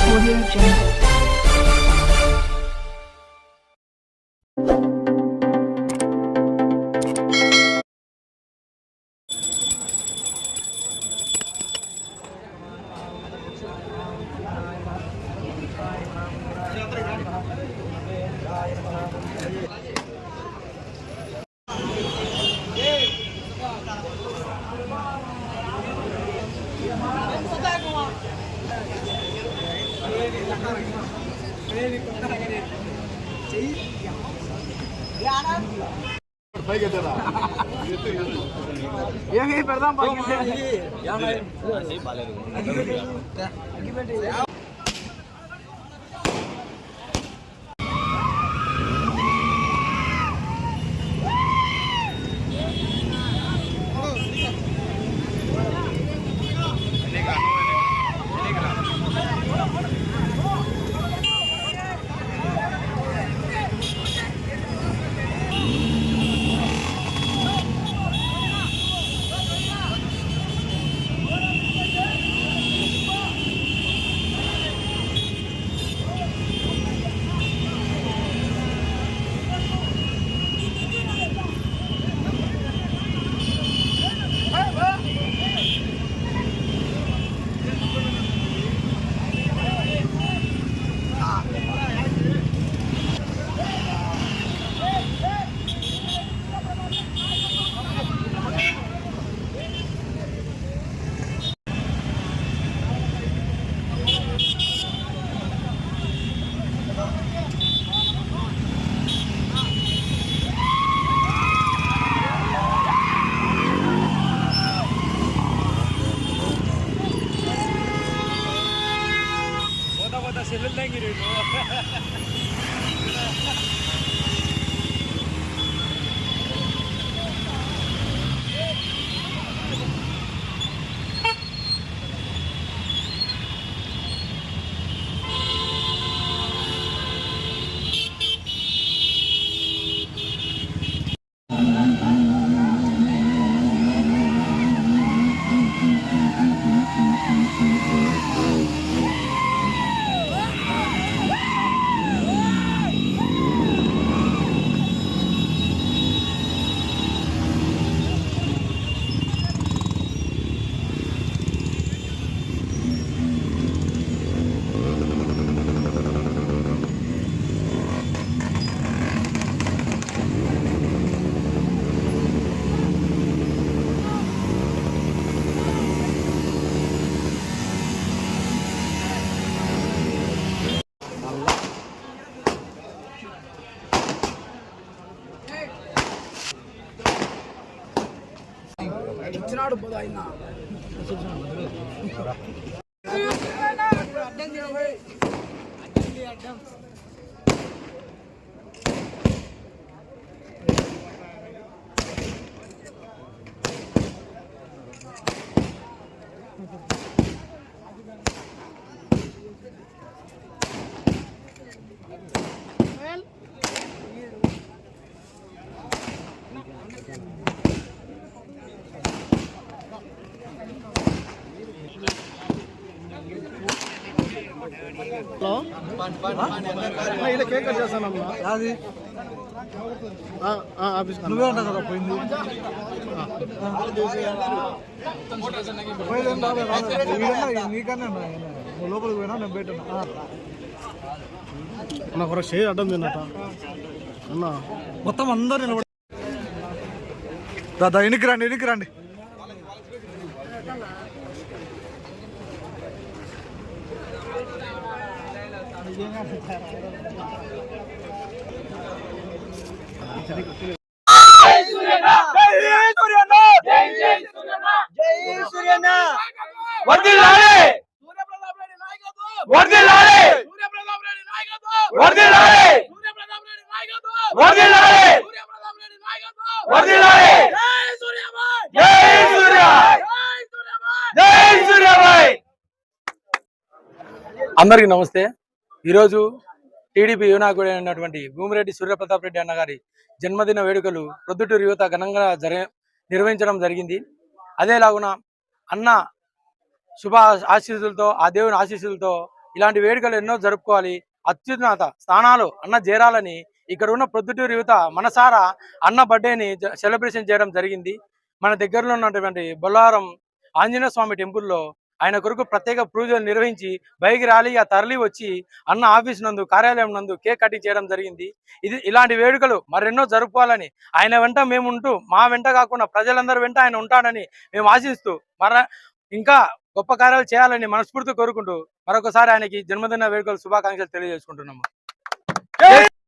Audio Jungle. ఇచ్చినాడు ఆయన hello ఇలా కేక్ కట్ చేస్తానమ్మా అది ఆఫీస్ నువ్వే ఉంటా కదా పోయింది నీకన్నా నువ్వు లోపలికి పోయినా నేను బయట నాకు ఒక షేర్ అడ్డం తిన్నట అన్న మొత్తం అందరూ నిలబడి దాదా ఎనికి రండి అందరికీ నమస్తే। ఈరోజు టీడీపీ యువనాయకుడు అయినటువంటి భూమిరెడ్డి సూర్యప్రతాప్ రెడ్డి అన్న గారి జన్మదిన వేడుకలు ప్రొద్దుటూరు యువత ఘనంగా నిర్వహించడం జరిగింది। అదేలాగున అన్న శుభ ఆశీస్సులతో, ఆ దేవుని ఆశీస్సులతో ఇలాంటి వేడుకలు ఎన్నో జరుపుకోవాలి. అత్యున్నత స్థానాలు అన్న చేరాలని ఇక్కడ ఉన్న ప్రొద్దుటూరు యువత మనసారా అన్న బర్త్డేని సెలబ్రేషన్ చేయడం జరిగింది. మన దగ్గరలో ఉన్నటువంటి బొల్లారం ఆంజనేయ స్వామి టెంపుల్లో ఆయన కొరకు ప్రత్యేక పూజలు నిర్వహించి బైక్ ర్యాలీగా తరలి వచ్చి అన్న ఆఫీస్ నందు, కార్యాలయం నందు కేక్ కటింగ్ చేయడం జరిగింది. ఇలాంటి వేడుకలు మరెన్నో జరుపుకోవాలని, ఆయన వెంట మేము ఉంటూ, మా వెంట కాకుండా ప్రజలందరి వెంట ఆయన ఉంటాడని మేము ఆశిస్తూ ఇంకా గొప్ప కార్యాలు చేయాలని మనస్ఫూర్తి కోరుకుంటూ మరొకసారి ఆయనకి జన్మదిన వేడుకలు శుభాకాంక్షలు తెలియజేసుకుంటున్నాము.